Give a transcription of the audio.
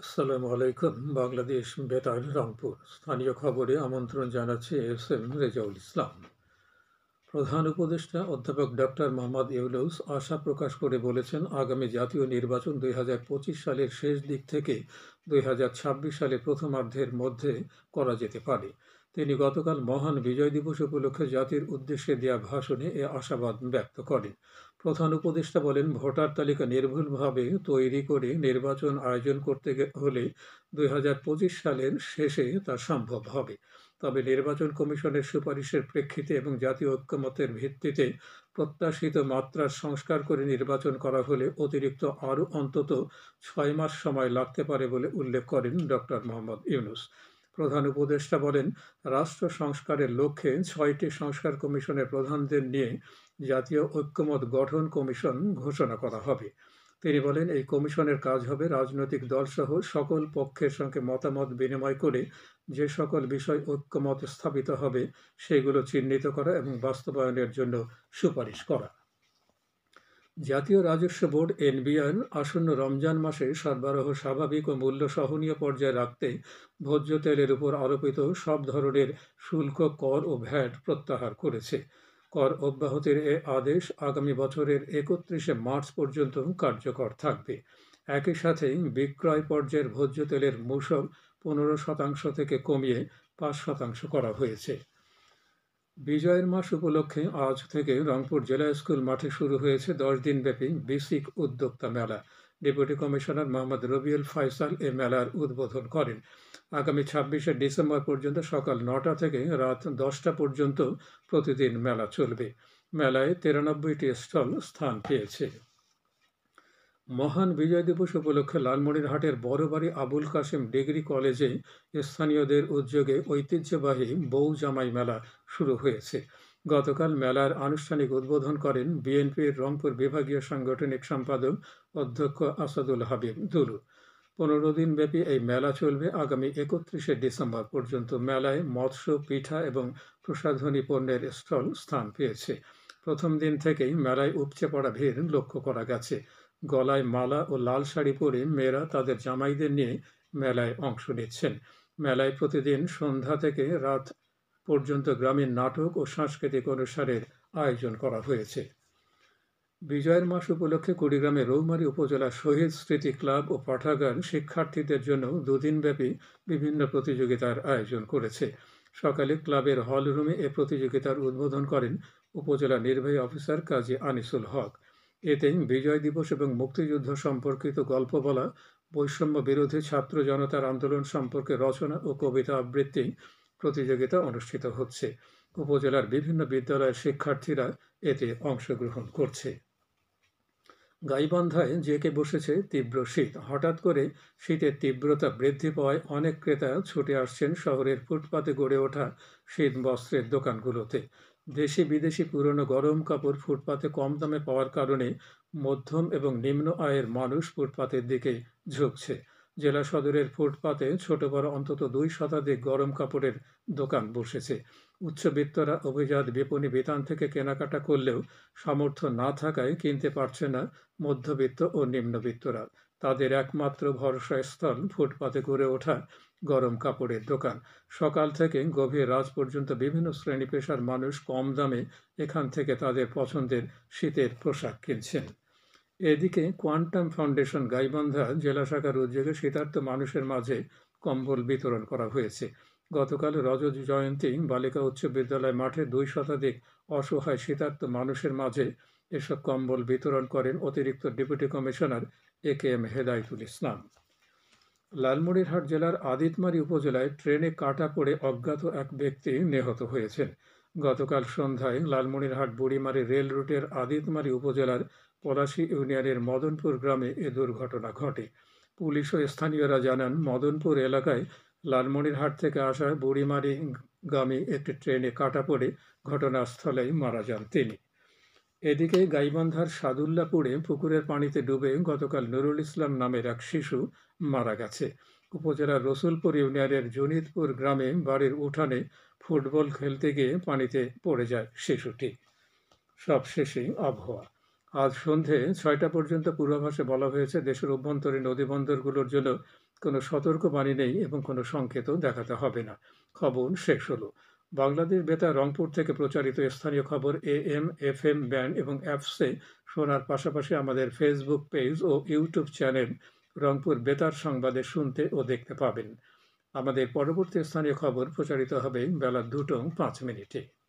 আসসালামু আলাইকুম। বাংলাদেশ বেতার রংপুর স্থানীয় খবরে আমন্ত্রণ জানাচ্ছে এস এম রেজাউল ইসলাম। প্রধান উপদেষ্টা অধ্যাপক ডক্টর মোহাম্মদ ইউনূস আশা প্রকাশ করে বলেছেন, আগামী জাতীয় নির্বাচন ২০২৫ সালের শেষ দিক থেকে ২০২৬ সালের প্রথমার্ধের মধ্যে করা যেতে পারে। তিনি গতকাল মহান বিজয় দিবস উপলক্ষে জাতির উদ্দেশ্যে দেয়া ভাষণে এ আশাবাদ ব্যক্ত করেন। প্রধান উপদেষ্টা বলেন, ভোটার তালিকা নির্ভুলভাবে তৈরি করে নির্বাচন আয়োজন করতে হলে ২০২৫ সালের শেষে তা সম্ভব হবে। তবে নির্বাচন কমিশনের সুপারিশের প্রেক্ষিতে এবং জাতীয় ঐক্যমতের ভিত্তিতে প্রত্যাশিত মাত্রার সংস্কার করে নির্বাচন করা হলে অতিরিক্ত আরও অন্তত ৬ মাস সময় লাগতে পারে বলে উল্লেখ করেন ডক্টর মোহাম্মদ ইউনূস। প্রধান উপদেষ্টা বলেন, রাষ্ট্র সংস্কারের লক্ষ্যে ৬টি সংস্কার কমিশনের প্রধানদের নিয়ে জাতীয় ঐক্যমত গঠন কমিশন ঘোষণা করা হবে। তিনি বলেন, এই কমিশনের কাজ হবে রাজনৈতিক দলসহ সকল পক্ষের সঙ্গে মতামত বিনিময় করে যে সকল বিষয় ঐক্যমত স্থাপিত হবে সেগুলো চিহ্নিত করা এবং বাস্তবায়নের জন্য সুপারিশ করা। জাতীয় রাজস্ব বোর্ড এনবিআর আসন্ন রমজান মাসে সরবরাহ স্বাভাবিক ও মূল্য সহনীয় পর্যায়ে রাখতে ভোজ্য তেলের উপর আরোপিত সব ধরনের শুল্ক, কর ও ভ্যাট প্রত্যাহার করেছে। কর অব্যাহতির এ আদেশ আগামী বছরের ৩১শে মার্চ পর্যন্ত কার্যকর থাকবে। একই সাথে বিক্রয় পর্যায়ের ভোজ্য তেলের মূসক ১৫% থেকে কমিয়ে ৫% করা হয়েছে। বিজয়ের মাস উপলক্ষে আজ থেকে রংপুর জেলা স্কুল মাঠে শুরু হয়েছে ১০ দিনব্যাপী বিসিক উদ্যোক্তা মেলা। ডেপুটি কমিশনার মোহাম্মদ রবিউল ফয়সাল এ মেলার উদ্বোধন করেন। আগামী ২৬শে ডিসেম্বর পর্যন্ত সকাল ৯টা থেকে রাত ১০টা পর্যন্ত প্রতিদিন মেলা চলবে। মেলায় ৯৩টি স্টল স্থান পেয়েছে। মহান বিজয় দিবস উপলক্ষে লালমনিরহাটের বড়বাড়ি আবুল কাশেম ডিগ্রি কলেজে স্থানীয়দের উদ্যোগে ঐতিহ্যবাহী বউ জামাই মেলা শুরু হয়েছে। গতকাল মেলার আনুষ্ঠানিক উদ্বোধন করেন বিএনপির রংপুর বিভাগীয় সাংগঠনিক সম্পাদক অধ্যক্ষ আসাদুল হাবিব দুলু। ১৫ দিনব্যাপী এই মেলা চলবে আগামী ৩১শে ডিসেম্বর পর্যন্ত। মেলায় মৎস্য, পিঠা এবং প্রসাধনী পণ্যের স্টল স্থান পেয়েছে। প্রথম দিন থেকেই মেলায় উপচে পড়া ভিড় লক্ষ্য করা গেছে। গলায় মালা ও লাল শাড়ি পরে মেয়েরা তাদের জামাইদের নিয়ে মেলায় অংশ নিচ্ছেন। মেলায় প্রতিদিন সন্ধ্যা থেকে রাত পর্যন্ত গ্রামীণ নাটক ও সাংস্কৃতিক অনুষ্ঠানের আয়োজন করা হয়েছে। বিজয়ের মাস উপলক্ষে কুড়িগ্রামের রৌমারী উপজেলা শহীদ স্মৃতি ক্লাব ও পাঠাগার শিক্ষার্থীদের জন্য দুদিনব্যাপী বিভিন্ন প্রতিযোগিতার আয়োজন করেছে। সকালে ক্লাবের হল রুমে এ প্রতিযোগিতার উদ্বোধন করেন উপজেলা নির্বাহী অফিসার কাজী আনিসুল হক। এতে বিজয় দিবস এবং মুক্তিযুদ্ধ সম্পর্কিত গল্প বলা, বৈষম্য বিরোধী ছাত্র জনতার আন্দোলন সম্পর্কে রচনা ও কবিতা আবৃত্তি প্রতিযোগিতা অনুষ্ঠিত হচ্ছে। উপজেলার বিভিন্ন বিদ্যালয়ের শিক্ষার্থীরা এতে অংশগ্রহণ করছে। গাইবান্ধায় জেঁকে বসেছে তীব্র শীত। হঠাৎ করে শীতের তীব্রতা বৃদ্ধি পাওয়ায় অনেক ক্রেতা ছুটে আসছেন শহরের ফুটপাতে গড়ে ওঠা শীত বস্ত্রের দোকানগুলোতে। দেশি বিদেশি পুরনো গরম কাপড় ফুটপাতে কম দামে পাওয়ার কারণে মধ্যম এবং নিম্ন আয়ের মানুষ ফুটপাতের দিকে ঝুঁকছে। জেলা সদরের ফুটপাতে ছোট বড় অন্তত ২ শতাধিক গরম কাপড়ের দোকান বসেছে। উচ্চবিত্তরা অভিজাত বিপণী বিতান থেকে কেনাকাটা করলেও সামর্থ্য না থাকায় কিনতে পারছে না মধ্যবিত্ত ও নিম্নবিত্তরা। তাদের একমাত্র ভরসাস্থল ফুটপাতে গড়ে ওঠা গরম কাপড়ের দোকান। সকাল থেকে গভীর রাত পর্যন্ত বিভিন্ন শ্রেণী পেশার মানুষ কম দামে এখান থেকে তাদের পছন্দের শীতের পোশাক কিনছেন। এদিকে কোয়ান্টাম ফাউন্ডেশন গাইবান্ধা জেলা শাখার উদ্যোগে শীতার্ত মানুষের মাঝে কম্বল বিতরণ করা হয়েছে। গতকাল রজত জয়ন্তী বালিকা উচ্চ বিদ্যালয় মাঠে ২ শতাধিক অসহায় শীতার্ত মানুষের মাঝে এসব কম্বল বিতরণ করেন অতিরিক্ত ডেপুটি কমিশনার এ.কে.এম. হেদায়েতুল ইসলাম। লালমনিরহাট জেলার আদিতমারী উপজেলায় ট্রেনে কাটা পড়ে অজ্ঞাত এক ব্যক্তি নিহত হয়েছেন। গতকাল সন্ধ্যায় লালমনিরহাট বুড়িমারী রেল রুটের আদিতমারী উপজেলার পলাশী ইউনিয়নের মদনপুর গ্রামে এ দুর্ঘটনা ঘটে। পুলিশ ও স্থানীয়রা জানান, মদনপুর এলাকায় লালমনিরহাট থেকে আসা বুড়িমারী গামী একটি ট্রেনে কাটা পড়ে ঘটনাস্থলেই মারা যান তিনি। এদিকে গাইবান্ধার সাদুল্লাপুরে পুকুরের পানিতে ডুবে গতকাল নুরুল ইসলাম নামের এক শিশু মারা গেছে। উপজেলার রসুলপুর ইউনিয়নের জুনিদপুর গ্রামে বাড়ির উঠানে ফুটবল খেলতে গিয়ে পানিতে পড়ে যায় শিশুটি। সবশেষে আবহাওয়া। আজ সন্ধে ৬টা পর্যন্ত পূর্বাভাসে বলা হয়েছে দেশের অভ্যন্তরীণ নদীবন্দরগুলোর জন্য কোনো সতর্কবাণী নেই এবং কোনো সংকেতও দেখাতে হবে না। খবর শেষ হলো। বাংলাদেশ বেতার রংপুর থেকে প্রচারিত স্থানীয় খবর AM, FM ব্যান্ড এবং অ্যাপসে শোনার পাশাপাশি আমাদের ফেসবুক পেজ ও ইউটিউব চ্যানেল রংপুর বেতার সংবাদে শুনতে ও দেখতে পাবেন। আমাদের পরবর্তী স্থানীয় খবর প্রচারিত হবে বেলা 2টা 5 মিনিটে।